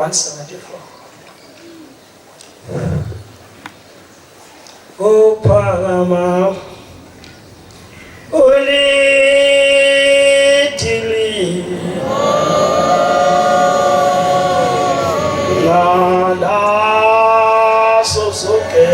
174. Uphakama ulithili la sosoke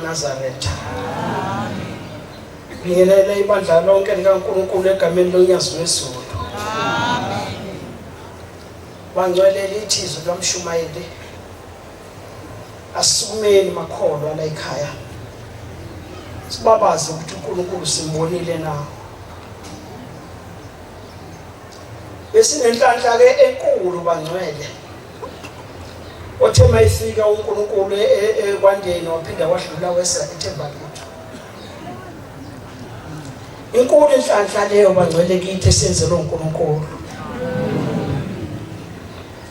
Nazaretha. Ngiyelele ibandla lonke likaNkulunkulu egameni loNyazi wezulu. Amen. Bangcwelele ithizwe kaMshumayeli. Asukumeni makholwa la ekhaya. Sibabaze ukuthi uNkulunkulu simbonile nawo. Besinenhlanhla ke enkulu bangcwele. Othe mayifika uNkulunkulu ekwandeni waphinda wadlula wesa ethemba lethu. Inkulu inhlanhla leyo bangcwele kithi esenzele uNkulunkulu.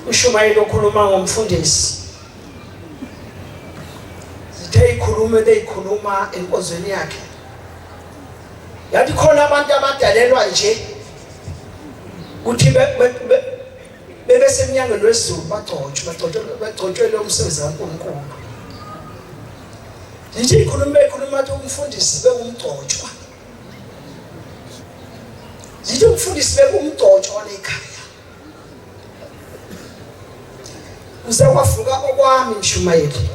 uShumayeli okhuluma ngomfundisi. Zithe ikhulume beyikhuluma enkozweni yakhe. Yathi khona abantu abadalelwa nje ukuthi bese emnyangweni wezulu bagcotshwe lo msebenzi kaNkulunkulu. Nje ikhuluma ukuthi umfundisi bekumgcotshwa. Nje umfundisi bekumgcotshwa lekhaya. Uzawafuka okwami Mshumayeli.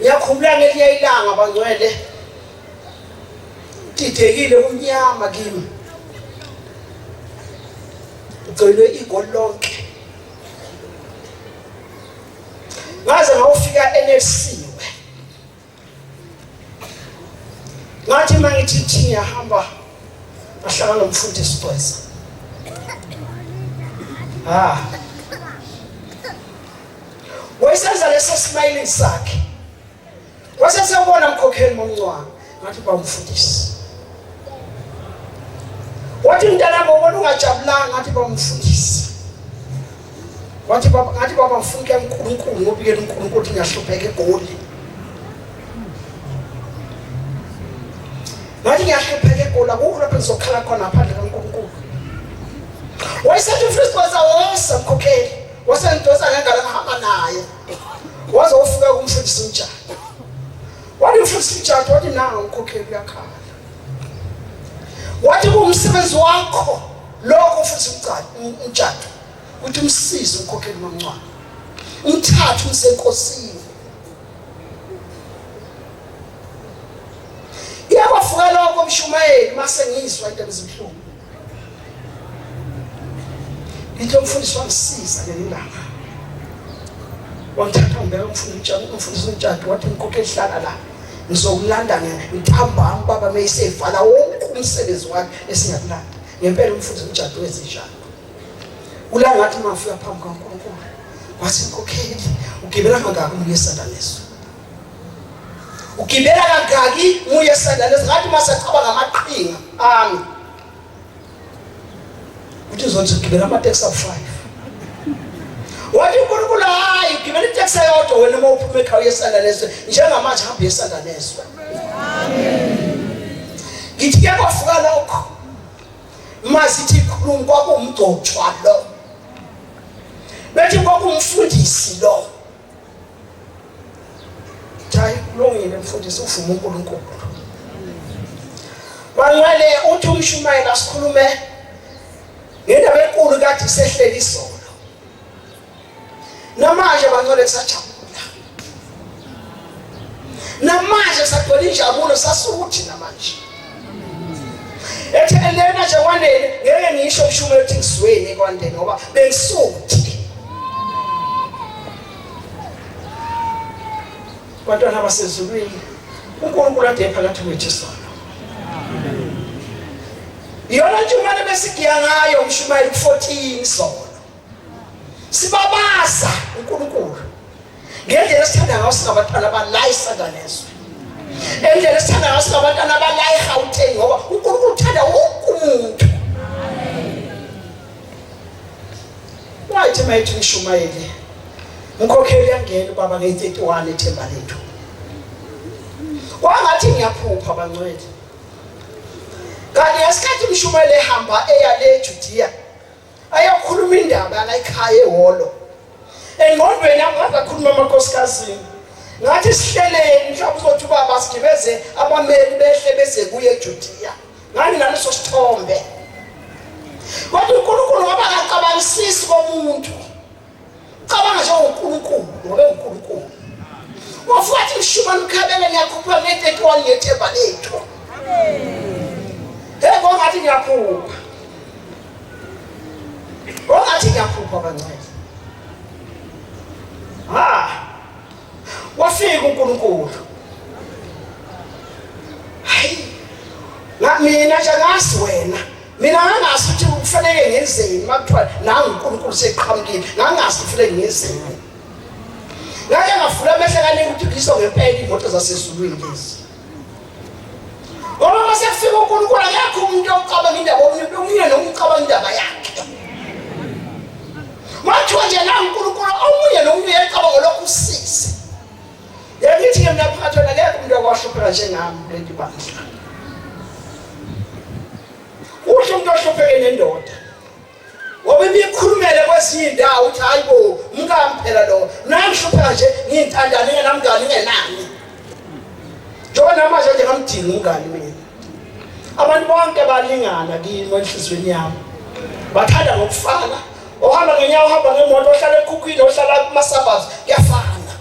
Yakhumula ngeliya ilanga bangcwele. Tidekile umnyama kimi. Ngcwele igoli lonke. Ngaze ngawufika enesiwe. Ngathi mangithi thiya hamba ahlangana nomfundisi Gcweza. Wayesenza leso smiling sakhe. Wasesebona umkhokheli momncwane ngathi bamfundisi. wathi mntana ngobona ungajabulanga ngathi bamfundisi wathi baba ngathi baba mfunke uNkulunkulu ngobikela uNkulunkulu ukuthi ngiyahlupheka eGoli ngathi ngiyahlupheka eGoli akukho lapho ngizokhala khona ngaphandle kaNkulunkulu wayesathi uFrisk wazawonsa mkhokheli wasendosa ngengalo ngahamba naye waze ufika kumfundisi umtshado wathi umfundisi umtshado wathi nawo mkhokheli uyakhala wathi kumsebenzi wakho lokho umfundisi umtshado uthi umsize umkhokheli mamncane umthathu umsenkosini iyabafuka lokho umshumayeli mase ngizwa into ezimhlungu into umfundisi wangisiza ngelanga wangithatha ngibeka umfundisi umtshado wathi umkhokheli hlala la ngizokulanda ngithamba baba meyisevala wonke umsebenzi wakhe esingakulanda ngempela umfundisi umtshado wezinjalo ula ngathi mafika phambi kaNkulunkulu wathi mkhokheli ugibela kangaki uye esandaleso ugibela kangaki uye esandaleso ngathi masachaba ngamaqhinga ami uthi zonke ugibela amateksi a5 wathi uNkulunkulu hayi ugibela iteksi eyodwa wena uma uphuma ekhaya esandaleso njengamanje hamba esandaleso amen ngithi ke kwafuka lokho masithi ikhuluma kwakumgcotshwa lo bethi kwakumfundisi lo hayi kulungile mfundisi uvuma uNkulunkulu banqale uthi umshumayeli asikhulume ngendaba enkulu kade isehleli izolo namanje banqale kusajabula namanje sagcwele injabulo sasuthi namanje ethelena nje kwandeni ngeke ngisho umshumayeli uthi ngizweni kwandeni ngoba bengisuthi bantwana basezulwini uNkulunkulu ade phakathi kwethu sona yona nje manje besigiya ngayo umshumayeli 14 sona sibabaza uNkulunkulu ngendlela esithanda ngayo singabantwana balayisana leso endlela esithanda ngayo singabantwana balayiGauteng ngoba uNkulunkulu uthanda wonke umuntu wathi mayithi umshumayeli umkhokheli yangena baba nge31 ethemba lethu kwangathi ngiyaphupha bangcwele kanti yasikhathi umshumayeli ehamba eya le Judea ayakhuluma indaba la ekhaya eholo engqondweni angaza khuluma amakhosikazi ngathi sihleleni mhlawumbe uzothi baba sigibeze abameli behle bese kuye eJudea ngani naleso sithombe kodwa uNkulunkulu ngoba akacabangisisi komuntu cabanga nje uNkulunkulu ngoba uNkulunkulu wafuthi mshumani ukhabele ngiyakhupha nge31 ngethemba lethu yebo ngathi ngiyaphupha ngathi ngiyaphupha kancane wafika uNkulunkulu hayi mina nje ngasi wena mina ngangasi ukuthi kufanele ngenzeni makuthiwa nangu uNkulunkulu seqhamukile ngangasi kufanele ngenzeni ngake ngafula amehlo kaningi ukuthi ngiso ngempela imoto zasezulwini lezi ngoba masefika uNkulunkulu akekho umuntu ocabanga indaba omunye nomucabanga indaba yakhe mathiwa nje nangu uNkulunkulu omunye nomunye ecabanga lokhu usise yakithi ke mina phakathi akekho umuntu okwahlupheka njengami leli bandla uthi umuntu ohlupheke nendoda ngoba ibikhulumele kwezinye indawo uthi hayibo mngamphela lo namhlupheka nje ngintandane ngenamngani ngenani njengoba manje nje ngamdinga umngani mina abantu bonke balingana kimi enhlizweni yami bathanda ngokufana ohamba ngenyawo ohamba ngemoto ohlala ekhukhwini ohlala kumasabazi kuyafana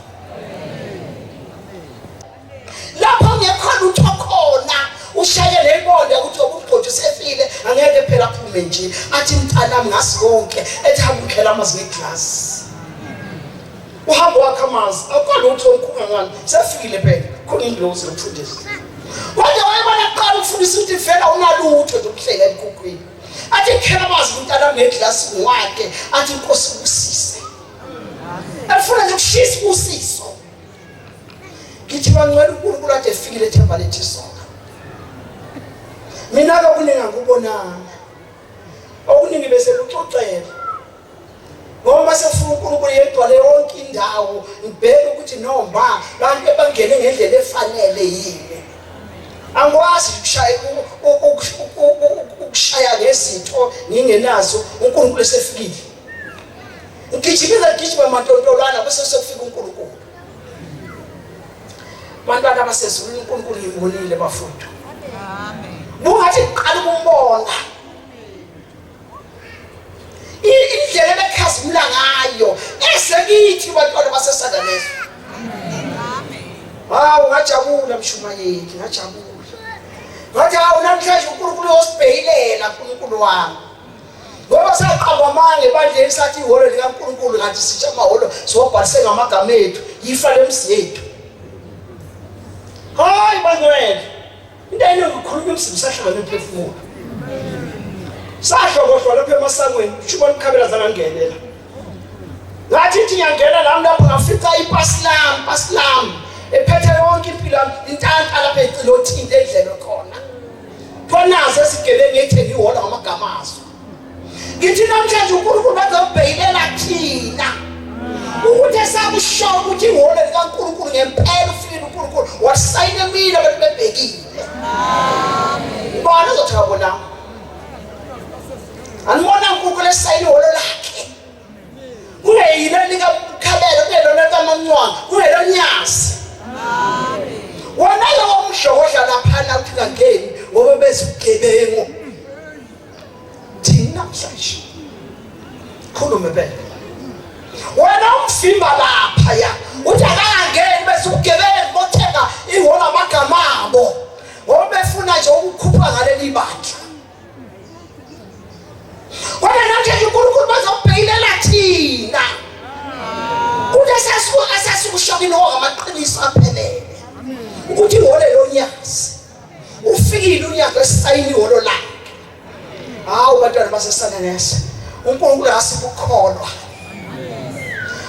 lapho ngekhona utho khona ushaye lebonde ukuthi ubugqothi sefile angeke phela aphume nje athi mntanami ngasi konke ethamba ukhela amazi ngeglass uhamba wakha amazi akukho lutho omkhulu ngani sefile phela khona indlozi lokufundisa kodwa wayebona qala ukufundisa ukuthi vela unalutho lokuhlela ekhukhwini athi khela amazi mntanami ngeglass wakhe athi inkosi usise afuna nje ukushisa usiso ngithi bangcwele uNkulunkulu ade efikile ethemba lethu sona mina akuningi ngikubonanga okuningi bese luxoxela ngoba sefuna uNkulunkulu yedwa yonke indawo ngibheke ukuthi noma abantu ebangene ngendlela efanele yini angikwazi ukushaya ngezinto ngingenazo uNkulunkulu esefikile ngigijima matontolwana bese sekufika uNkulunkulu bantwana abasezulwini uNkulunkulu ngibonile bafuthu amen bungathi uqala ukumbona indlela bekhazimula ngayo esekithi bantwana basesadalesi hawu ngajabula mshumayeli ngajabula ngathi hawu namhlanje uNkulunkulu uyosibheyilela uNkulunkulu wami ngoba saqamba mange bandleni sathi ihholo likaNkulunkulu kanti sitsha amahholo siwabhalise ngamagama ethu yifa lemsi yethu hayi bangwele into enokukhuluma umsizi sahlangana emphefumulo sahlokohlwa lapha emasangweni ushuba ukukhabela zangangenela ngathi ithi ngiyangena nami lapho ngafika ipasi lami ephethe yonke impilo intanta lapha ecilothinta endlelo khona khonaze esigebengu ethenge ihholo ngamagama azo ngithi namhlanje uNkulunkulu bazobheyilela thina ukuthi esakusho ukuthi ihholo likaNkulunkulu ngempela ufile uNkulunkulu wasayine mina abantu bebhekile amen bona uzothaba anibona uNkulunkulu esayine ihholo lakhe kuyeyina likakhabela kuyelona kaMancwane kuyelonyazi amen wona lo mhlokodla laphana uthi kangeni ngoba bezigebengu thina mhlanje khulume bele wena umfimba lapha ya uthi akangeni bese ugebengu bothenga ihholo amagama abo ngoba befuna nje ukukhupha ngaleli bandla kodwa namhlanje uNkulunkulu bazobheyilela thina ukuthi asasukushokini okamaqiniso aphelele ukuthi ihholo lonyazi ufikile unyaka esayini ihholo lakhe hawu bantwana basesananese uNkulunkulu asibukholwa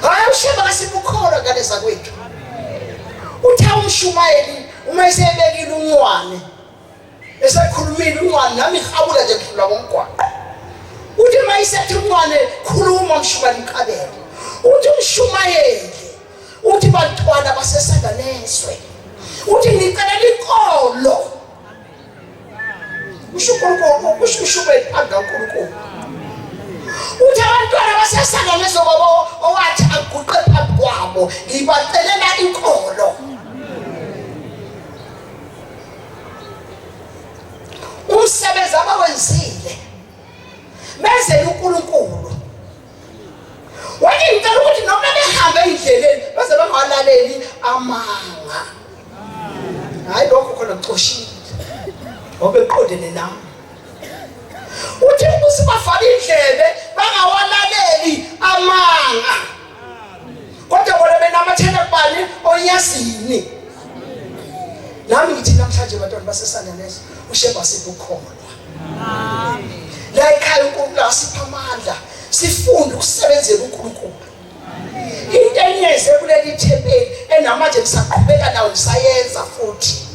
hayi usheba asibukholwa ngaleza kwethu uthi umshumayeli uma esebekile uncwane esekhulumile uncwane nami ihabula nje kudlula komgwaqo uthi mayisethi uncwane khuluma mshumayeli mkabela uthi umshumayeli uthi bantwana basesandaneswe uthi ngicela inkolo ushubeni angaNkulunkulu uthi abantwana basesandaneswe babo owathi aguqe phambi kwabo ngibacelela inkolo umsebenzi abawenzile benzele uNkulunkulu wathi ngicela ukuthi noma behambe endleleni base bangalaleli amanga hayi lokho khona kucoshile ngoba eqondene nami uthi usibafaka indlebe bangawalaleli amanga kodwa bona benamathela kubani onyazini nami ngithi namhlanje bantwana basesandanese usheba sibukholwa amen la ekhaya uNkulunkulu asipha amandla sifunde ukusebenzela uNkulunkulu into enyenze kuleli thempeli enamanje nisaqhubeka nawo nisayenza futhi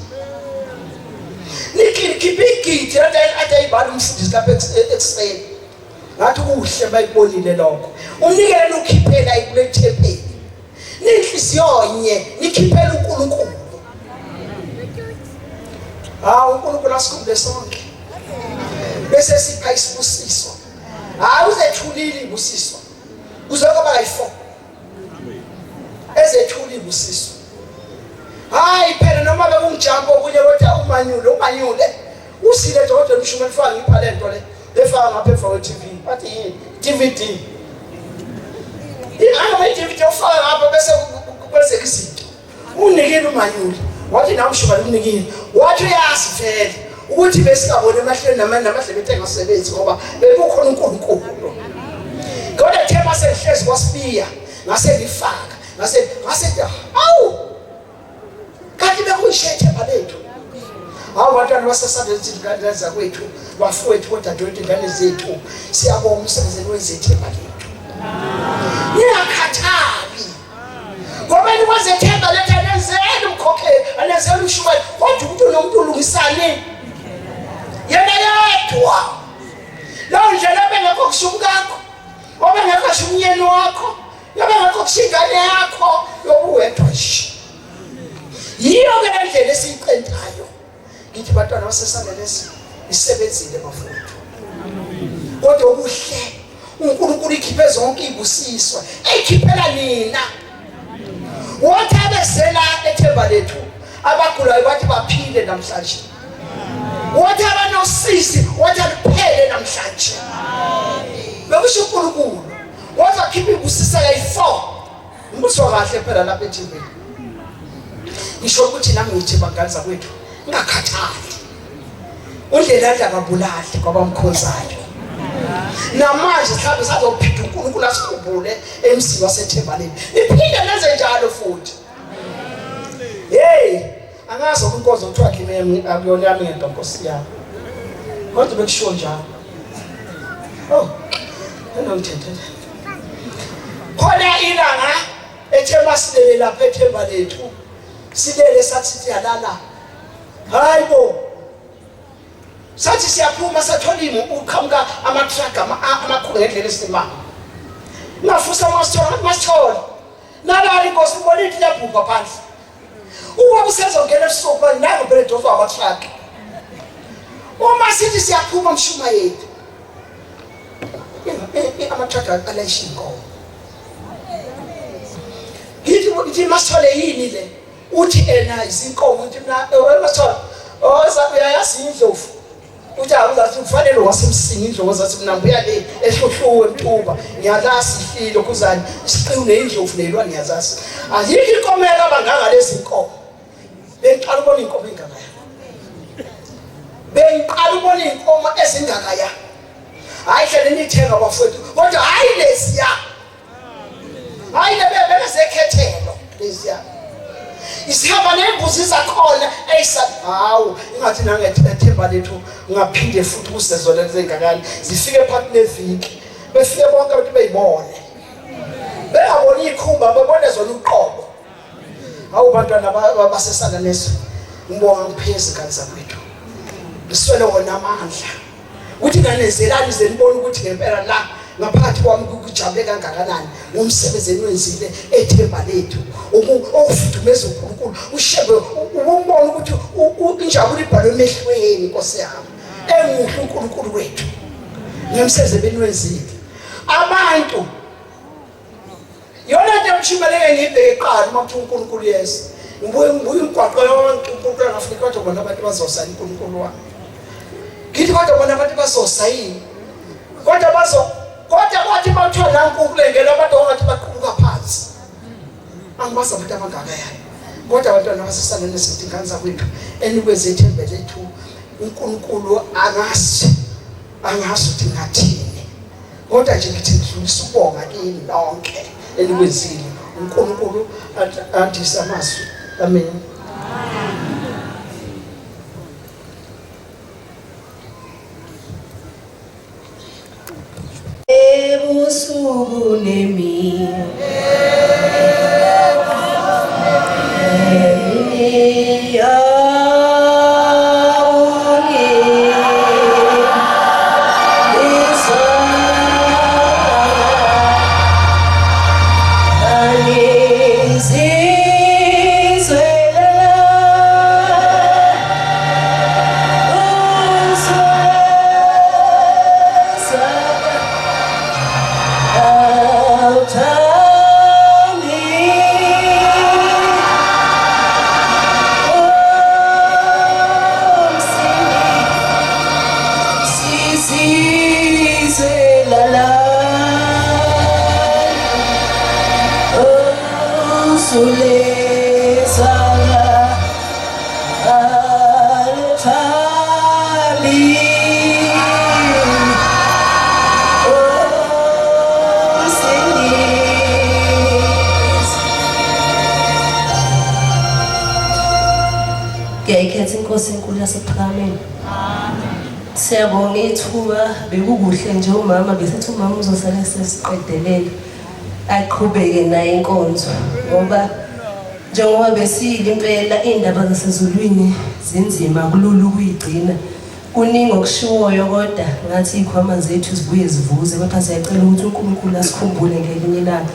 nikhiphi ade ibali umfundisi lapha ekseni ngathi kuhle bayibonile lokho umnikele ukhiphela kule thempeli ninhliziyonye nikhiphela uNkulunkulu hawu uNkulunkulu asikhumbule sonke bese sipha isibusiso hayi uzethulile ibusiso uzokuba kayi4 ezethulile ibusiso hayi phela noma bekungijampo kunye kodwa umanyule usile kodwa umshume mfana ngipha lento le efaka ngapha efaka TV bathi yini DVD ihamba iDVD ufaka ngapha bese kwenzeka izinto unikile umanyule wathi namshuba unikile wathi uyazi vele ukuthi besikabone emahlweni namahlebe engasebenzi ngoba bekukhona uNkulunkulu kodwa thema sehlezi kwasibiya ngase ngifaka ngase awu kanti bekuyishethe balethu hawu bantwana basesadelithi ingane zakwethu bafowethu kodwa donke ingane zethu siyabonga umsebenzi wenzethe balethu niyakhathali ngoba nikwazethemba lethu anenzele umkhokheli anenzele umshumayeli kodwa umuntu nomuntu ulungisane yena yedwa lawo ndlela bengekho kushumkakho obengekho kushumnyeni wakho yabengekho kushingane yakho yobuwedwa nje yiyo ke indlela esiyiqentayo ngithi bantwana basesanelesi isebenzile bafowethu kodwa okuhle uNkulunkulu ikhiphe zonke ibusiswa ekhiphela nina wathi abesela ethemba lethu abagulayo bathi baphile namhlanje wathi abanosisi wathi aliphele namhlanje bekusho uNkulunkulu wathi akhiphe ibusisa kayi4 nguswa kahle phela lapha ethembeni ngisho ukuthi nami ngithi bangani zakwethu ngakhathali undlela akabulali kwabamkhonzayo namanje mhlawumbe sazophitha uNkulunkulu asikhumbule emzini wasethembaleni iphinde lenze njalo futhi hey angazi uNkosi uthiwa kimi akuyona yami ngento Nkosi yami kodwa bekusho njalo oh ngithethele khona ilanga ethemba silele lapha ethemba lethu silele sathi siyalala hayibo sathi siyaphuma satholima ukhamka ama-truck amakhulu ngendlela esimanga ngafusa masithola nalala inkosi ibona ithi liyabhubha phandle uba usezongena ebusuku nangebredo of ama-truck uma sithi siyaphuma mshuma yethu ama-truck alayisha inkomo ngithi masithole yini le uthi ena izinkomo uthi masithola uyayazi indlovu uthi awuzathi kufanele wasemsini indlovu zathi mina ngibuya le ehlohluwe emtuba ngiyalazi ihlilo kuzani isiqinu neindlovu nelwa ngiyazazi ayikho inkomela abangaka lezi inkomo bengiqala ubona inkomo engaka bengiqala ubona inkomo ezingaka ya hayi hle nithenga bafowethu kodwa hayi lesiya hayi lebebeka zekhethelo lesiya isihamba nembuzi zakhona eyisathi hawu ingathi nangethemba lethu ngaphinde futhi kusezona lezengakani zifike phakathi neviki befike bonke abantu beyibone beyabona ikhumba bebone zona uqobo hawu bantwana basesana neso ngibonga ngiphezi ngani zakwethu ngiswele wona amandla uthi nganezelani zenibona ukuthi ngempela la ngaphathi kwami kujabule kangakanani ngomsebenzi enwenzile ethemba lethu okufudumeza uNkulunkulu ushebe ubona ukuthi injabulo ibhalwe emehlweni Nkosi yami enguhle uNkulunkulu wethu ngomsebenzi benwenzile abantu yona nje mshimeleke ngibheke eqala uma kuthi uNkulunkulu yes ngibuye umgwaqo yonke uNkulunkulu angafika kodwa bona abantu bazosayina uNkulunkulu wami ngithi kodwa bona abantu bazosayina kodwa kodwa kwathi bathola uNkulunkulu engena abantu ongathi baqhubuka phansi angibaza ukuthi abangaka yani kodwa abantwana basesanele sidingana zakwethu enikwenze ithemba lethu uNkulunkulu angazi ukuthi ngathini kodwa nje ngithi ngidlulisa ukubonga kini lonke elikwenzile uNkulunkulu athi samazwi amen ebusuku nemini Inkosi enkulu yasePhakameni. Siyabonga ithuba bekukuhle nje umama besethi umama uzosala sesiqedelela aqhubeke naye inkonzo ngoba njengoba besile impela indaba zasezulwini zinzima kulula ukuyigcina kuningi okushiwoyo kodwa ngathi ikhwama zethu zibuye zivuze kepha siyacela ukuthi uNkulunkulu asikhumbule ngelinye ilanga.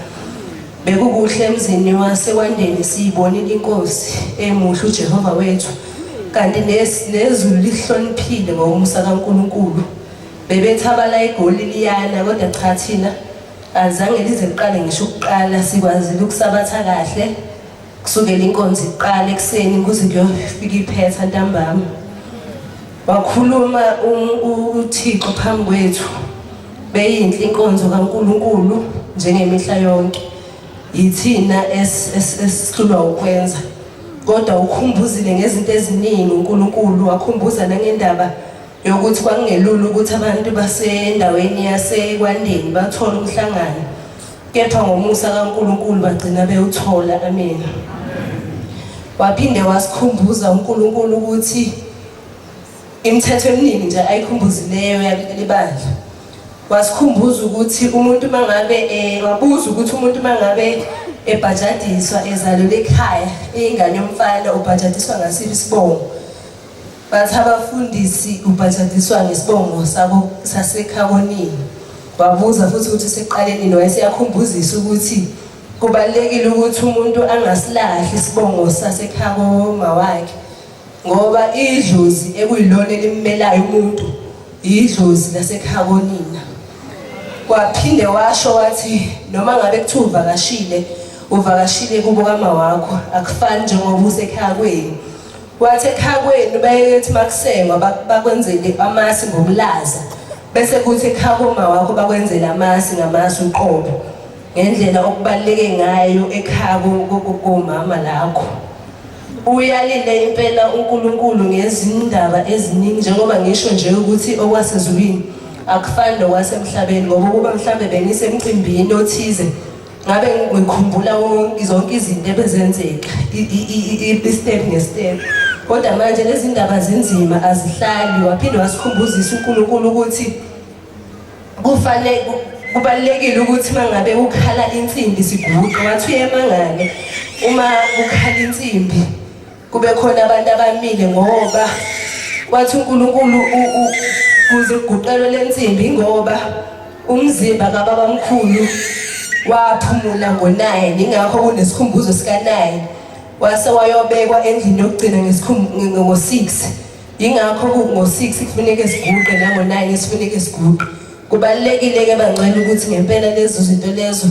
Bekukuhle emzini wasekwandeni siyibonile inkosi emuhle uJehova wethu kanti nezulu lihloniphile ngomusa kaNkulunkulu. Bebethabala igoli liyana kodwa cha thina azange lize liqale ngisho ukuqala sikwazile ukusabatha kahle kusukela inkonzo iqala ekseni kuze kuyofika iphetha ntambama. Wakhuluma uThixo phambi kwethu beyinhle inkonzo kaNkulunkulu njengemihla yonke. Yithina esihlulwa ukwenza kodwa ukhumbuzile ngezinto eziningi uNkulunkulu wakhumbuza nangendaba yokuthi kwangelula ukuthi abantu basendaweni yasekwandeni bathola umhlangano kepha ngomusa kaNkulunkulu bagcina bewuthola. Amen. Waphinde wasikhumbuza uNkulunkulu ukuthi imithetho eminingi nje ayikhumbuzileyo yalibandla. Wasikhumbuza ukuthi umuntu mangabe wabuza ukuthi umuntu mangabe ebhajadiswa ezalwe ekhaya ingane yomfana ubhajadiswa ngasiphi isibongo. Bathi abafundisi ubhajadiswa ngesibongo sabo saseKhabonini. Wabuza futhi ukuthi seqaleni wayeseyakhumbuzisa ukuthi kubalekile ukuthi umuntu angasilahli isibongo saseKhaboma wakhe ngoba idlozi ekuyilona elimmelayo umuntu idlozi laseKhabonini. Waphinde washo wathi noma ngabe kuthiwa uvakashile kubo kama wakho akufani njengoba usekhaya kwenu. Wathi ekhaya kwenu bayethi makusengwa bakwenzele amasi ngomlaza bese kuthi ekhaya koma wakho bakwenzele amasi ngamasi uqobo ngendlela okubaleke ngayo ekhaya komama lakho. Uyalile impela uNkulunkulu ngezindaba eziningi njengoba ngisho nje ukuthi okwasezulwini akufani nokwasemhlabeni ngoba kuba mhlambe bengisemcimbini othize ngabe ngikhumbula zonke izinto ebezenzeka i-step nge-step kodwa manje lezi ndaba zinzima azihlali. Waphinde wasikhumbuzisa uNkulunkulu ukuthi kubalekile ukuthi mangabe ukhala insimbi siguqe. Wathi uyemangale uma ukhala insimbi kube khona abantu abamile ngoba wathi uNkulunkulu kuze kuguqelwe lensimbi ngoba umzimba kababamkhulu waphumula ngo9 ingakho kunesikhumbuzo sika9 wase wayobekwa endlini yokugcina ngo6 ingakho ngo6 kufuneka siguqe nango9 sifuneka siguqe. Kubalekile ke bangcwele ukuthi ngempela lezo zinto lezo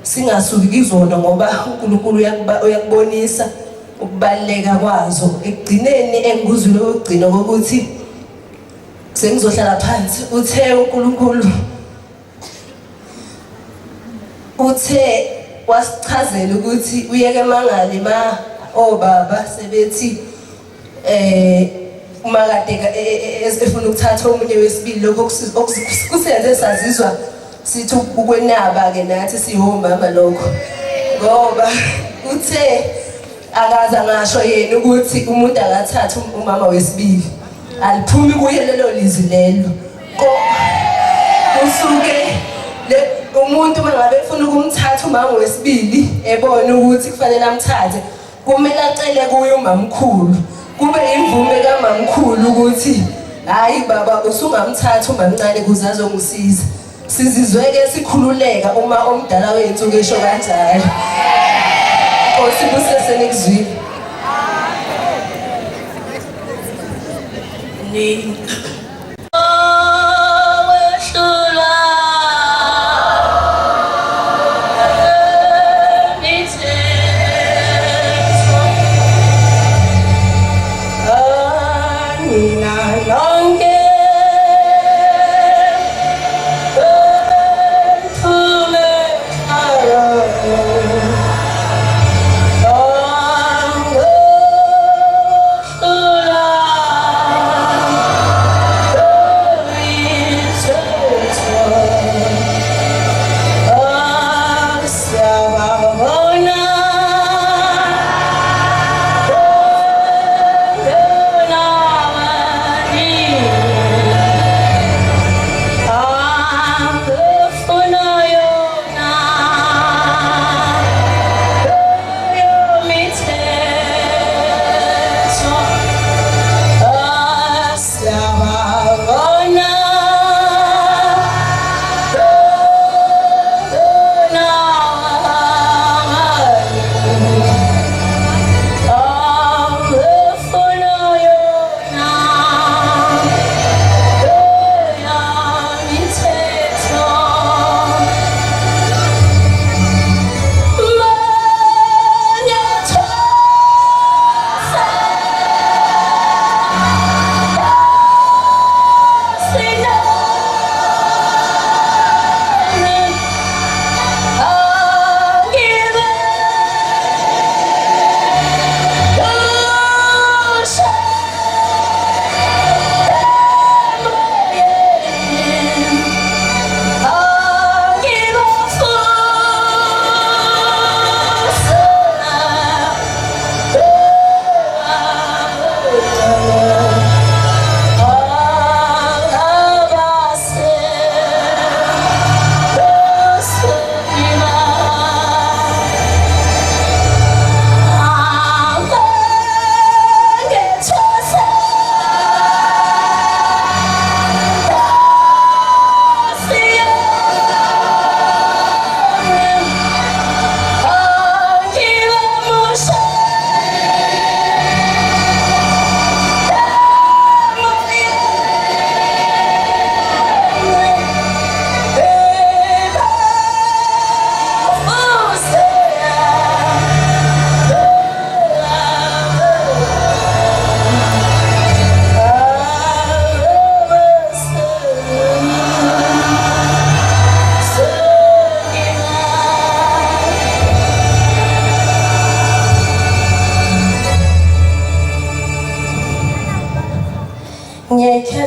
singasuki kizona ngoba uNkulunkulu uyakubonisa ukubaleka kwazo. Ekugcineni engikuzwile ukugcina ukuthi sengizohlala phansi uthe uNkulunkulu uthe wasichazela ukuthi uyeke mangale obaba sebethi uma kade efuna ukuthatha omunye wesibili lokho kusenze sazizwa sithi ukwenaba ke nathi sihomama lokho ngoba uthe akaza ngasho yena ukuthi umuntu akathatha umama wesibili aliphumi kuye lelo lizwi lelo kusuke umuntu mangabe ufuna ukumthatha umama wesibili ebona ukuthi kufanele amthathe kumele acele kuye umamkhulu kube imvume kaMamkhulu ukuthi hayi baba usungamthatha umamncane kuze azongisiza. Sizizweke sikhululeka uma omdala wethu ngisho kanjalo. Osibusese nekuzwile.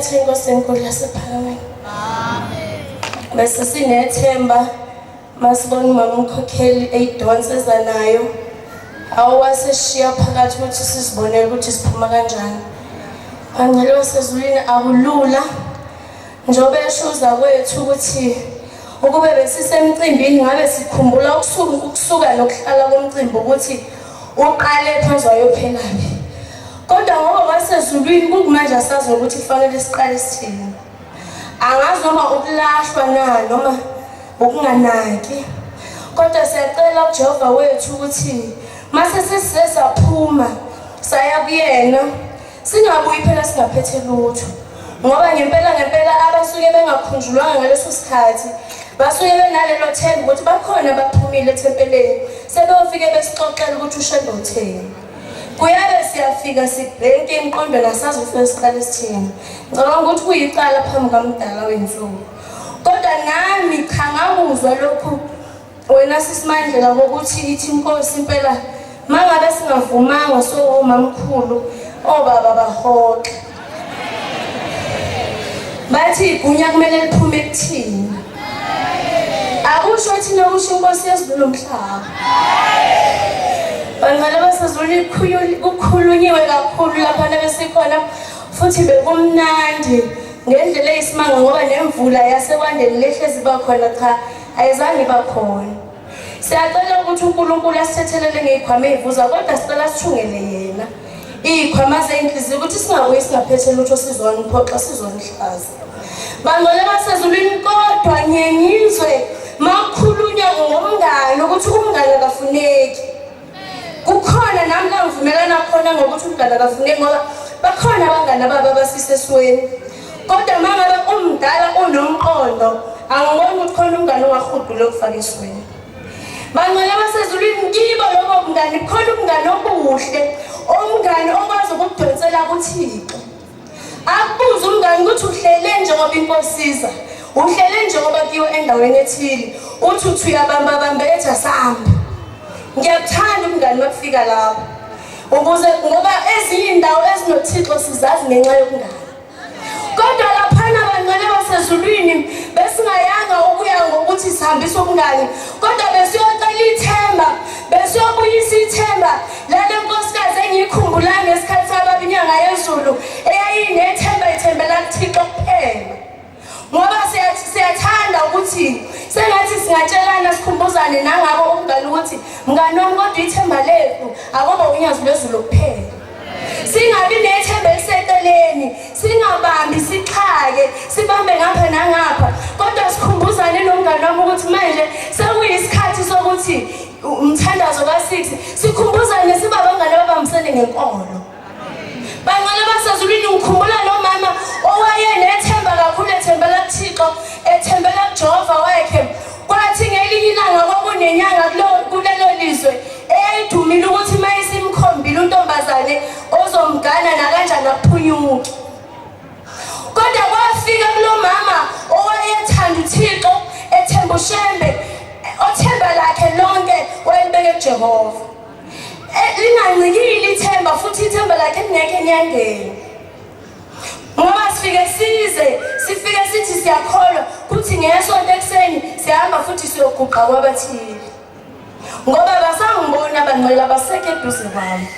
Siyayithatha inkosi enkulu yasePhalamende. Bese sinethemba masibona umama umkhokheli eyidonseza nayo awaseshiya phakathi ukuthi sizibonele ukuthi siphuma kanjani. Bangcwele basezulwini akulula njobe eshuza kwethu ukuthi ukube besisemcimbini ngabe sikhumbula ukusuka nokuhlala komcimbi ukuthi uqale phezwayo phelaphi. Kodwa ngoba basezulwini kumanje asazi ukuthi kufanele siqale sithini. Angazi noma ukulahlwa na noma ukunganaki. Kodwa siyacela kuJehova wethu ukuthi mase sesisesaphuma saya kuyena singabuyi phela singaphethe lutho. Ngoba ngempela abasuke bengakhunjulwanga ngaleso sikhathi basuke benalelo themba ukuthi bakhona baphumile ethempeleni sebeyofike besixoxela ukuthi ushendo utheni. Kuyabe siyafika sibhenke imqondo nasazi ufike siqale sithini. Ngicabanga ukuthi kuyicala phambi kaMdala wensuku. Kodwa nami cha ngakuzwa lokhu wena sisimandlela ukuthi ithi inkosi impela mangabe singavumanga somamkhulu obaba bahoxa. Bathi igunya kumele liphume kuthini. Akusho thina kusho inkosi yesiZulu umhlaba. Bangcwele basezulwini kukhulunyiwe kakhulu lapha besikhona futhi bekumnandi ngendlela eyisimanga ngoba nemvula yasekwandeni lehlezi bakhona cha ayizange bakhona. Siyacela ukuthi uNkulunkulu asithethelele ngezikhwama ezivuza kodwa sicela sithungele yena. Izikhwama zenhliziyo ukuthi singabuyi singaphethe lutho sizona uphoxa sizona ihlazo. Bangcwele basezulwini kodwa nyenyizwe makhulunywa ngomngane ukuthi umngane akafuneki. Kukhona nami la ngivumelana khona ngokuthi umngane akafuneki ngoba bakhona abangane abasisesweni. Kodwa mangabe umdala unomqondo angiboni ukuthi khona umngane ongahudula ukufaka esweni. Bangcwele basezulwini kibo lobo mngane khona umngane obuhle, umngane okwazi ukudonsela kuThixo. Akubuza umngane ukuthi uhlele njengoba inkosiza, uhlele njengoba kiyo endaweni ethile, uthi uyabamba ethi asamba. Ngiyakuthanda umngane makufika lapho. Ukuze ngoba ezinye indawo ezinoThixo sizazi ngenxa yokungana. Kodwa laphana bangcwele basezulwini besingayanga ukuya ngokuthi sihambise ubungane kodwa besiyocela ithemba besiyobuyisa ithemba lale nkosikazi engiyikhumbula ngesikhathi sababinyanga yezulu eyayinethemba ithembela kuThixo kuphela. Ngoba siyathanda ukuthi sengathi singatshelana sikhumbuzane nangabo umngane ukuthi mngane wami kodwa ithemba lethu akoba unyazo lwezulu kuphela. Singabi nethemba eliseceleni, singabambi sixhake, sibambe ngapha nangapha. Kodwa sikhumbuzane nomngane wami ukuthi manje sekuyisikhathi sokuthi umthandazo ka6 sikhumbuzane sibabangane babambisene ngenkolo. Bangcwele basezulwini ngikhumbula nomama owayenethemba kakhulu ethembela kuThixo, ethembela kuJehova wakhe. Kwathi ngelinye ilanga kwakunenyanga kulelo lizwe eyayidumile ukuthi mayisimkhombile untombazane ozomgana nakanjani aphunyuke. Kodwa kwafika kulo mama owayethanda uThixo ethemba ushembe othemba lakhe lonke wayelibeke kuJehova. Lingancikile ithemba futhi ithemba lakhe lingeke enyangeni. Ngoba sifike sithi siyakholwa kuthi ngesonto ekseni sihamba futhi siyoguqa kwabathile. Ngoba basangibona bangcwele abasekho eduze kwami.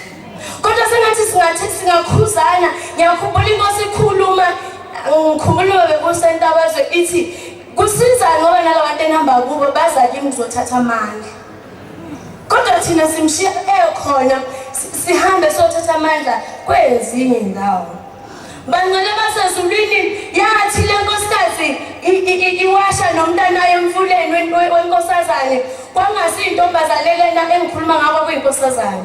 Kodwa sengathi singakhuzana ngiyakhumbula inkosi ikhuluma ngikhuluma bekusentabazwe ithi kusiza ngoba nalabantu engihamba kubo baza kimi ngizothatha amandla. Kodwa thina simshiya ekhona sihambe sothatha amandla kwezinye indawo. Bangcwele basezulwini yathi le nkosikazi iwasha nomntanayo emfuleni wenkosazane kwangasintombazane lena engikhuluma ngabo kuyinkosazane.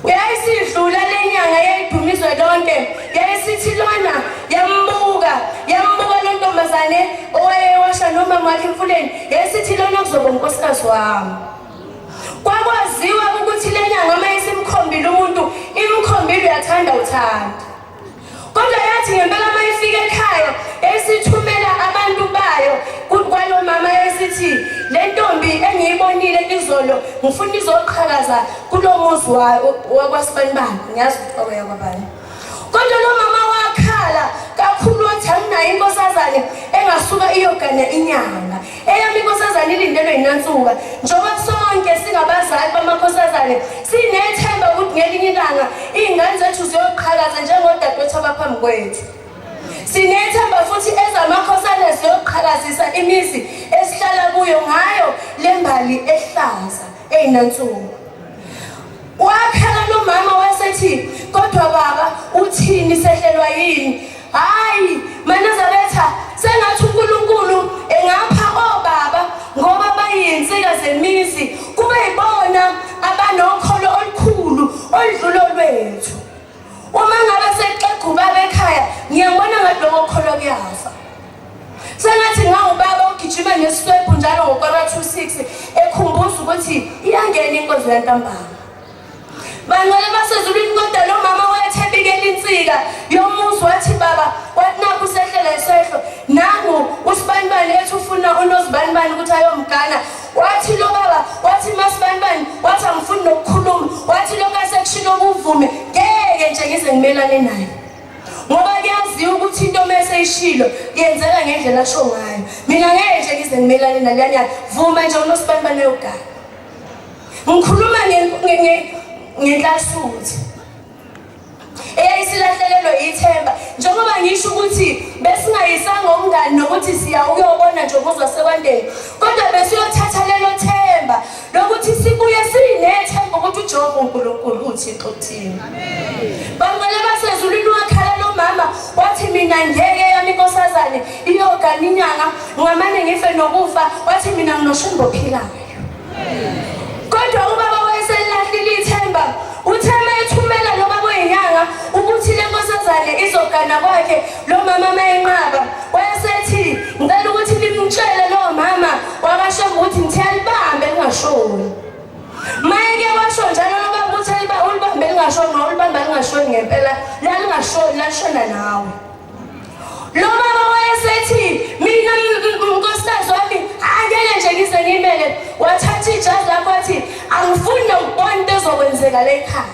Yayisidlula lenyanga yayidumizwe lonke yayisithi lona yambuka lo ntombazane owayewasha nomama wakhe emfuleni yayisithi lona kuzoba unkosikazi wami. Kwakwaziwa ukuthi lenyanga mayisimkhombile umuntu imkhombile uyathanda uthanda. Kodwa yathi ngempela mayifika ekhaya esithumela abantu bayo kwalo mama yesithi le ntombi engiyibonile izolo ngifuna izoqhakaza kulo muzi wakwaSibanibani ngiyazi ukuthi okwabani. Kodwa lo mama wakhala kakhulu nayo inkosazane engasuka iyogana inyanga. Eyami inkosazane ilindelwe inansuka. Njengoba sonke singabazali bamakhosazane sinethemba ukuthi ngelinye ilanga iy'ngane zethu ziyoqhakaza njengodadewethu abaphambi kwethu. Sinethemba futhi ezamakhosana ziyoqhakazisa imizi esihlala kuyo ngayo le mbali ehlaza eyinansuku. Wakhala lo mama wasethi kodwa baba uthini sehlelwa yini? Hayi Manazareta sengathi uNkulunkulu engapha obaba ngoba bayinsika zemizi kube yibona abanokholo olukhulu oludlula lwethu. Uma ngabe seqeguba bekhaya ngiyabona ngathi lokho kholo kuyafa. Sengathi ngawubaba ugijima neswebhu njalo ngokora 26 ekhumbuza ukuthi iyangena inkosi yantambama. Bangale basezulwini kodwa lo mama wayethebikela insika yomuzi wathi baba wathi nakho usehlela isehlo nangu usibanibani ethi ufuna unozibanibani ukuthi ayomgana. Wathi lo baba wathi masibanibani wathi angifuni nokukhuluma. Wathi lokho asekushilo kuvume ngeke nje ngize ngimelane naye ngoba kuyaziwa ukuthi into mase ishilo yenzeka ngendlela asho ngayo. Mina ngeke nje ngize ngimelane naliyana vuma nje unozibanibani ayogana. Ngikhuluma ngenhlasuthi eyayisilahlekelwe ithemba njengoba ngisho ukuthi besingayisanga umngani nokuthi siya ukuyobona nje umuzwa sekwandeni kodwa besiyothatha lelo themba lokuthi sibuye sinethemba ukuthi uJehova uNkulunkulu uThixo uthini. Bangale basezulwini wakhala lo mama wathi mina ngeke yami inkosazane iyogana inyanga ngamane ngife nokufa. Wathi mina nginoshembo ophilayo. Kodwa ubaba wayeselahlile ithemba utheme ethumela lo baba wenyanga ukuthi le nkosazane izogana kwakhe. Lo mama mayenqaba wayesethi ngicela ukuthi limtshele lo mama wakashemba ukuthi ngithiyalibambe lingashoni. Mayeke washo njalo lo baba ukuthi ulibambe lingashoni nolibamba lingashoni ngempela la lingashoni lashona nawe. Lo baba wayesethi mina unkosikazi wami angeke nje ngize ngimele. Wathatha ijazi lakho wathi angifuni ukubona into ezokwenzeka la ekhaya.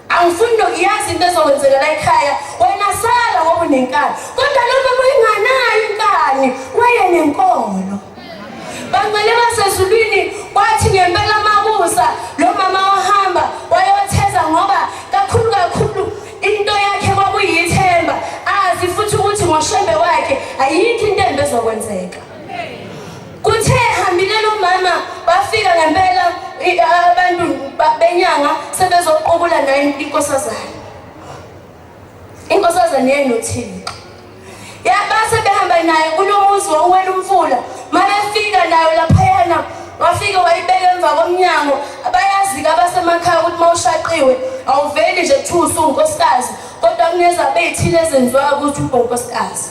Angifuni nokuyazi into ezokwenzeka la ekhaya. Wena sala ngoba unenkani. Kodwa lo baba inganayo inkani wayenenkolo. Bangale basezulwini wathi ngempela mabusa lo mama wahamba wayotheza ngoba kakhulu into yakhe kwakuyithemba azi futhi ukuthi ngoshembe wakhe ayikho into embi ezokwenzeka. Kuthe hambile lo mama bafika ngempela abantu benyanga sebezoqubula naye inkosazane. Inkosazane yenothixo. Yabase behamba naye kulomuzi wowela umfula. Mabefika nayo laphayana wafika wayibeka emva komnyango. Abayazi abasemakhaya ukuthi mawushaqiwe awuveli nje thusu unkosikazi kodwa kunezabe ezithile ezenziwa ukuthi unkosikazi.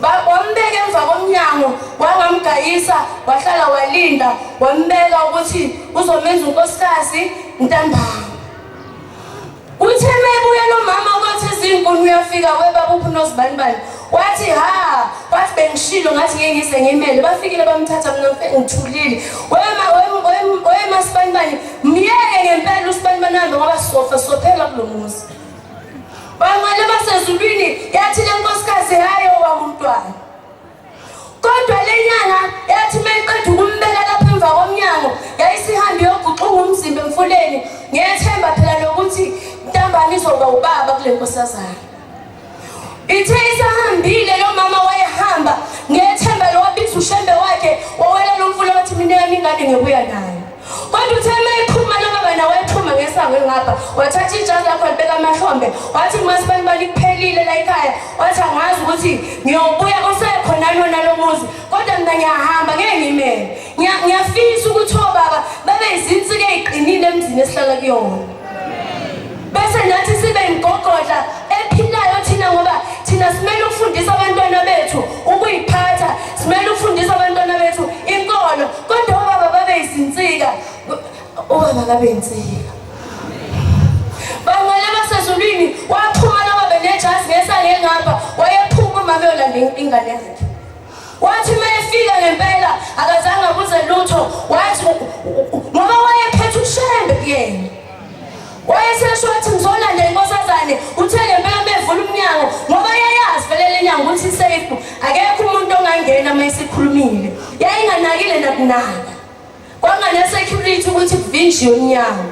Wambeka emva komnyango wangamgayisa wahlala walinda wambeka ukuthi uzomenza unkosikazi ntambama. Uthe mebuya lo mama ukuthi izinkuni uyafika webaba uPhunozibanibani wathi wathi bengishilo ngathi ngeke ngize ngimele. Bafikile bamthatha mina ngithulile wema Sibanibani miyeke ngempela uSibanibani hambe ngoba sophela kulomuzi. Bangale basezulwini yathi le nkosikazi hayo wamntwana. Kodwa le nyanga yathi mayiqeda ukumbeka lapha emva komnyango yayisihambe yoguxunga umzimba emfuleni ngethemba phela lokuthi ntambama izoba ubaba kule nkosazana. Ithe isahambile lo mama wayehamba ngethemba lowabiza ushembe wakhe wawela lo mfula wathi mina yami ingane ngibuya nayo. Kodwa uthe mayiphuma lo baba nawe ephuma ngesango ngapha wathatha ijazi lakho libeka amahlombe wathi masibanibani kuphelile la ekhaya. Wathi angazi ukuthi ngiyobuya usekhona lona lo muzi kodwa mina ngiyahamba ngeke ngimele. Ngiyafisa ukuthi obaba babe izinsika eziqinile emzini esihlala kuyona. Bese nathi sibe imgogodla ephilayo thina ngoba thina simele ukufundisa abantwana bethu ukuyiphatha. Simele ukufundisa abantwana bethu inkolo kodwa obaba babe izinsika. Obaba kabe insika. Bangale basezulwini waphuma lo baba nejazi ngesangeke ngapha wayephuma umama yolanda ingane yakhe. Wathi mayefika ngempela akazange abuze lutho wathi ngoba wayephethe ushembe kuyena. Wayesesho wathi ngizolanda inkosazane uthe ngempela bevula umnyango ngoba yayazi vele le nyanga ukuthi safe akekho umuntu ongangena mayisikhulumile yayinganakile nakunaka kwangane security ukuthi kuvinjiwe umnyango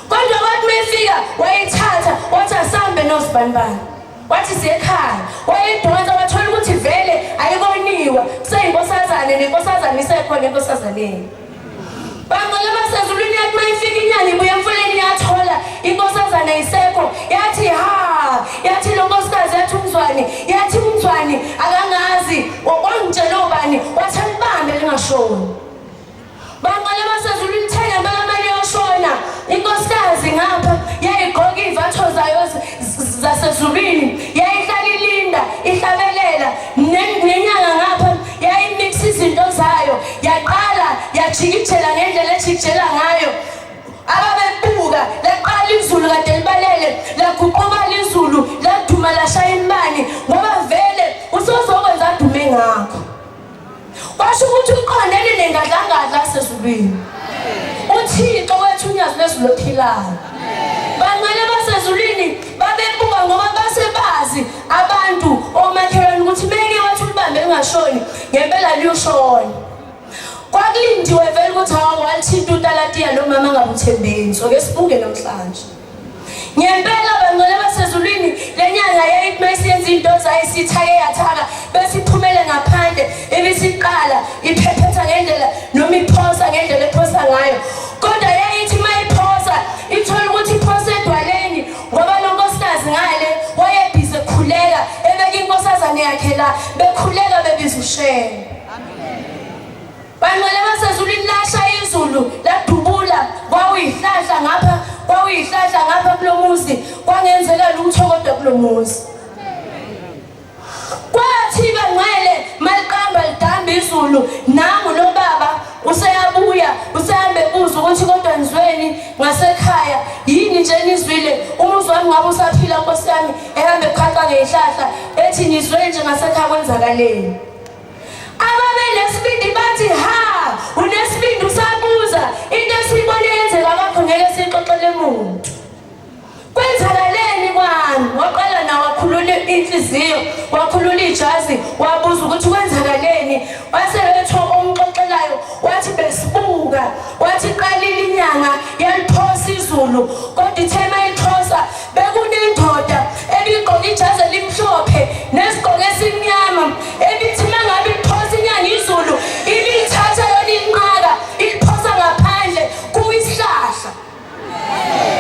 kodwa wathi mayifika wayithatha wathi asambe nozibanibani wathi siyekhaya wayidonsa wathola ukuthi vele ayikoniwa kuseyinkosazane nenkosazane isekhona enkosazaneni bangale basezulwini yathi mayifika inyanga ibuye emfuleni yathola inkosazane isekho yathi yathi lo nkosikazi yathi umzwani akangazi wakwangitshela ubani wathi alibambe lingashoni bangale basezulwini thenga bakamali yoshona inkosikazi ngapha yayigqoka ivatho zayo zasezulwini yayihlala ilinda ihlabelela nenyanga ngapha yayimix izinto zayo yaqala yajikijela ngendlela ejikijela ngayo ababebuka laqala izulu kade libalele laguquka izulu laduma lashaya imbani ngoba vele usozokwenza adume ngakho kwasho ukuthi uqondene nengadlangadla sezulwini uThixo wethu unyazi lezulu ophilayo bangale basezulwini babebuka ngoba basebazi abantu omakhelwane ukuthi meke wathi ulibambe lingashoni ngempela liyoshona kwakulindiwe vele ukuthi awalithinta utalatiya lo mama ngabuthembeni so ke sibuke namhlanje ngempela bangale basezulwini lenyanga yayithi mayisenza into zayo sithake yathaka bese iphumele ngaphandle ebisiqala iphephetha ngendlela noma iphosa ngendlela ephosa ngayo kodwa yayithi mayiphosa ithola ukuthi iphosa edwaleni ngoba lo nkosikazi ngale wayebhize khuleka ebeka inkosazane yakhe la bekhuleka bebiza ushele bangale basezulwini lasha izulu ladubula kwakuyihlahla ngapha kulomuzi kwangenzeka lutho kodwa kulomuzi kwathi bangale maliqamba lidamba izulu nangu lo baba usehambe buza ukuthi kodwa nizweni ngasekhaya yini nje nizwile umuzi wami ngabe usaphila Nkosi yami ehambe ekhwaqa ngezihlahla ethi nizwe nje ngasekhaya kwenzakaleni ababenesibindi bathi unesibindi usabuza into esiyibone yenzeka ngakho ngeke sixoxele umuntu kwenzakaleni kwami waqala nawe wakhulula inhliziyo wakhulula ijazi wabuza ukuthi kwenzakaleni waseletho omxoxelayo wathi besibuka wathi qalile inyanga yaliphosa izulu kodwa ithema iliphosa bekunendoda ebigqoka ijazi elimhlophe nesigqoko esimnyama ebithi mangabe iliphosa inyanga izulu ibithatha yona inqaka iliphosa ngaphandle kuyisihlahla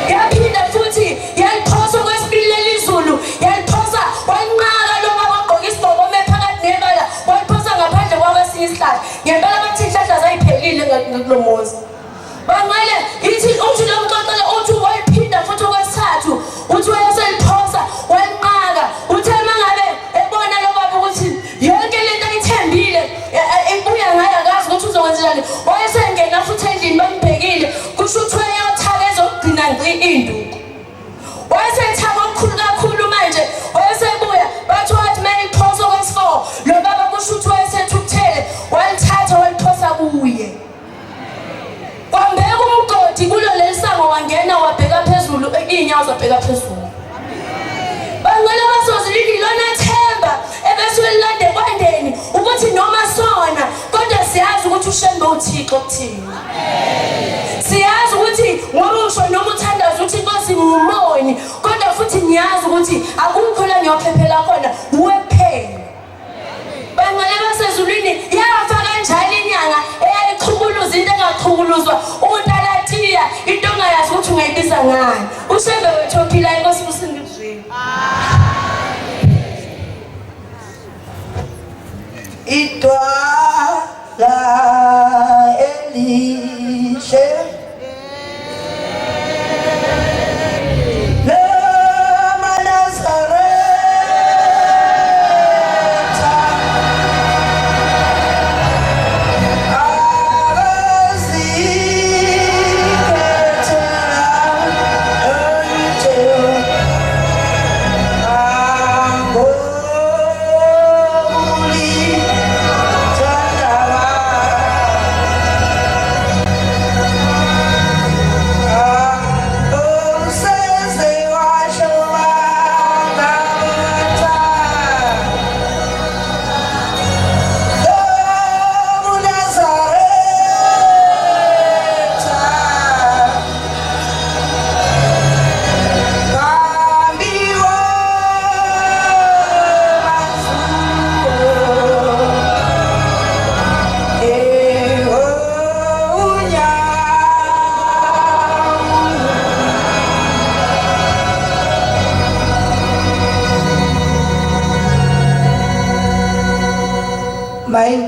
yaphinda futhi yaliphosa kwesibili lelizulu yaliphosa wanqaka lo mabagqoka isigqoko mephakathi nebala waliphosa ngaphandle kwawesinye isihlahla ngempela bathi ihlahla zayiphelile ngakulomuzi bangale ithi uthi lo mxoxela uthi wayiphinda futhi okwesithathu uthi wayeseliphosa wanqaka uthe mangabe ebona lo baba ukuthi yonke lento ayithembile ibuya ngayo akazi ukuthi uzokwenzelani wayesengena futhi endlini bambhekile kusho ukuthi wayothaka ezokugcina ngci induku wayesethaka okukhulu kakhulu manje wayesebuya bathi wathi mayiphosa kwesi4 lo baba kusho ukuthi wayesethukuthele walithatha waliphosa kuye kwambeka umgodi kulo lelisango wangena wabheka phezulu inyawo zabheka phezulu bangale basozilini lona themba ebese welilande kwandeni ukuthi noma sona kodwa siyazi ukuthi ushembe uThixo kuthina siyazi ukuthi ngoba usho noma uthandaza ukuthi Nkosi ngumoni kodwa futhi niyazi ukuthi akukho la ngiyophephela khona uwephela bangale basezulwini yafa kanjalo inyanga eyayiqhubuluza into engaqhubuluzwa utalatiya into ongayazi ukuthi ungayibiza ngani ushembe wethu ophila Nkosi usindizweni idwala elihle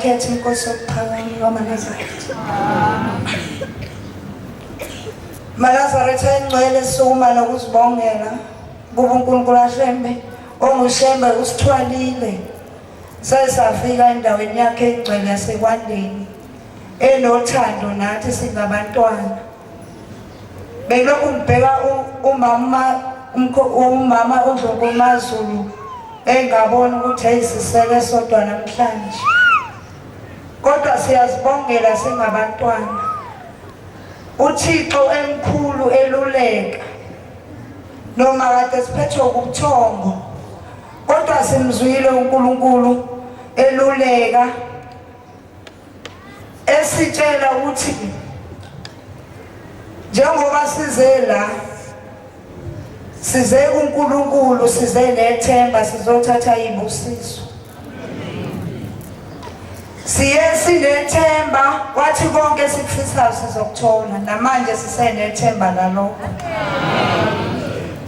ayikhethe inkosi yokuphakama kaNazaretha. MaNazaretha engcwele suma nokuzibongela kuba uNkulunkulu ahlembe ongushembe usithwalile sesafika endaweni yakhe engcwele yasekwandeni enothando nathi singabantwana. Belokhu ngibheka umama uNdlovukazi engabona ukuthi ayisisele sodwa namhlanje, kodwa siyazibongela singabantwana. uThixo emkhulu eluleka noma kade siphethwe ubuthongo, kodwa simzwile uNkulunkulu eluleka esitshela ukuthi njengoba size la size kuNkulunkulu, size nethemba sizothatha ibusiso. Siye sinethemba wathi konke sikufisayo sizokuthola, namanje sisenethemba lalokho.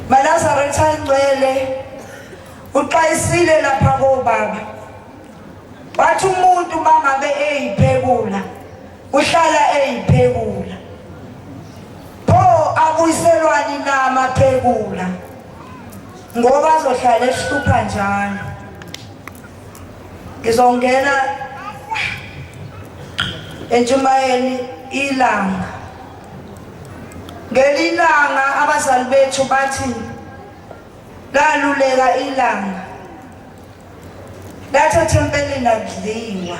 MaNazaretha engcwele uxwayisile lapha koBaba, wathi umuntu mangabe eyiphekula uhlala eyiphekula, pho abuyiselwani namaphekula ngoba azohlala ehlupha njalo. Ngizongena eNjumayeli ilanga. Ngelilanga abazali bethu bathi laluleka ilanga lathi thempelini akudliwa.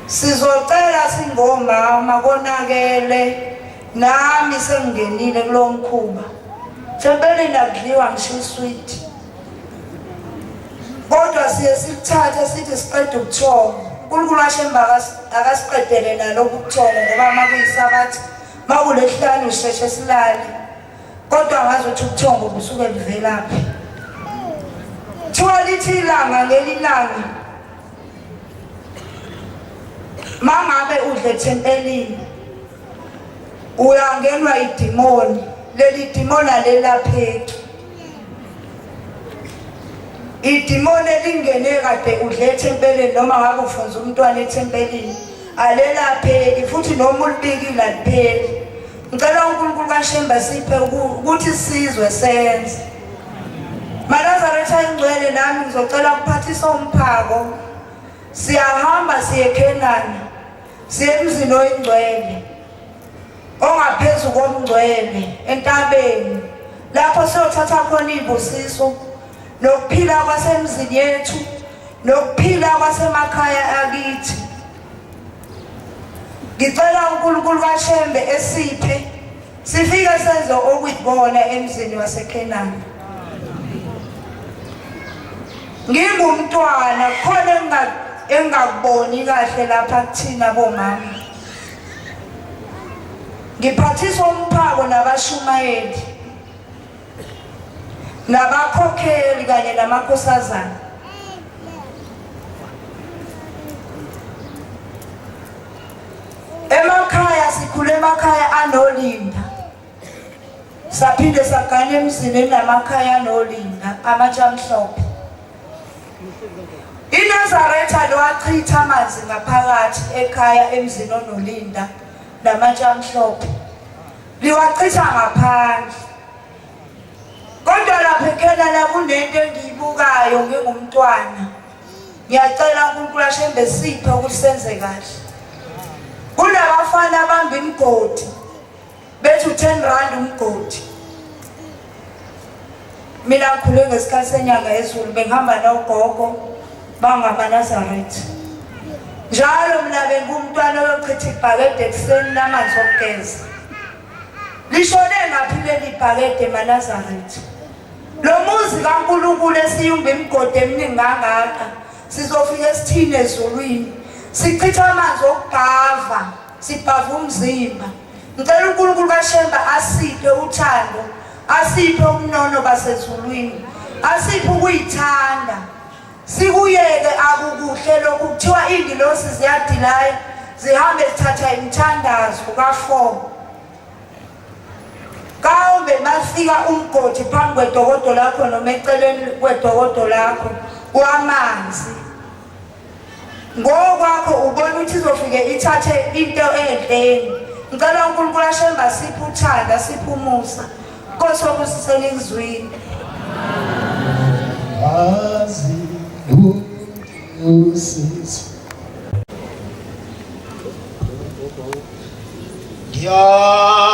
Sizocela singomama konakele nami sengingenile kulo mkhuba. Thempelini akudliwa ngisho sweet. Kodwa siye sithathe sithi siqeda ukuthonga. uNkulunkulu ashemba akasiqedele nalokhu ukuthonga ngoba makuyisabathi makulesihlanu usheshe silale. Kodwa ngazothi ukuthonga ubusuke livelaphi. Thiwa lithi ilanga ngelilanga mangabe udle thempelini uyangenwa idimoni, leli dimoni alelapheki. Idimoni elingene kade udle ethempelini noma ngabe ufunza umntwana ethempelini alelapheki, futhi noma ulibikile alipheli. Ngicela uNkulunkulu kaShemba siphe ukuthi sizwe senze. MaNazaretha engcwele nami ngizocela ukuphathisa umphako. Siyahamba siye eKhenani, siye emzini oyingcwele ongaphezulu komngcwele entabeni, lapho siyothatha khona ibusiso nokuphila kwasemzini yethu nokuphila kwasemakhaya akithi. Ngicela uNkulunkulu kaShembe esiphe sifike senze okuyibona emzini waseKhenani. Ngingumntwana khona engakuboni kahle lapha kuthina bomama. Ngiphathisa umphako nabashumayeli nabakhokheli kanye namakhosazana. Emakhaya sikhule emakhaya anolinda, saphinde sagana emzini enamakhaya anolinda amatshamhlophe. iNazaretha lwachitha amanzi ngaphakathi ekhaya emzini onolinda namatshamhlophe, liwachitha ngaphandle. Kodwa lapha eKhenani kunento engiyibukayo ngingumntwana. Ngiyacela uNkulunkulu kaShembe siphe ukuthi senze kahle. Kunabafana abamba imgodi bethu 10 rand umgodi. Mina ngikhule ngesikhathi senyanga yezulu, bengihamba nogogo bangamaNazaretha. Njalo mina bengumntwana oyochitha ibhakede ekuseni namanzi okugeza. Lishone ngaphi leli bhakede eMaNazaretha? Lo muzi kaNkulunkulu esiyumba imigodi eminingi kangaka sizofika esithini ezulwini sichitha amanzi okubhava, sibhava umzimba. Ngicela uNkulunkulu kaShemba asiphe uthando, asiphe ubunono basezulwini, asiphe ukuyithanda. Sikuyeke akukuhle lokhu kuthiwa ingilosi ziyadilaya zihambe zithatha imithandazo ka4. Kawumbe mafika umgodi phambi kwedokodo lakho noma eceleni kwedokodo lakho wamanzi ngokwakho ubona ukuthi izofike ithathe into enhleni. Ngicela uNkulunkulu ashemba siphe uthando, siphe umusa. Nkosi wokusisela ikuzwini. Azi usisi Yalithanda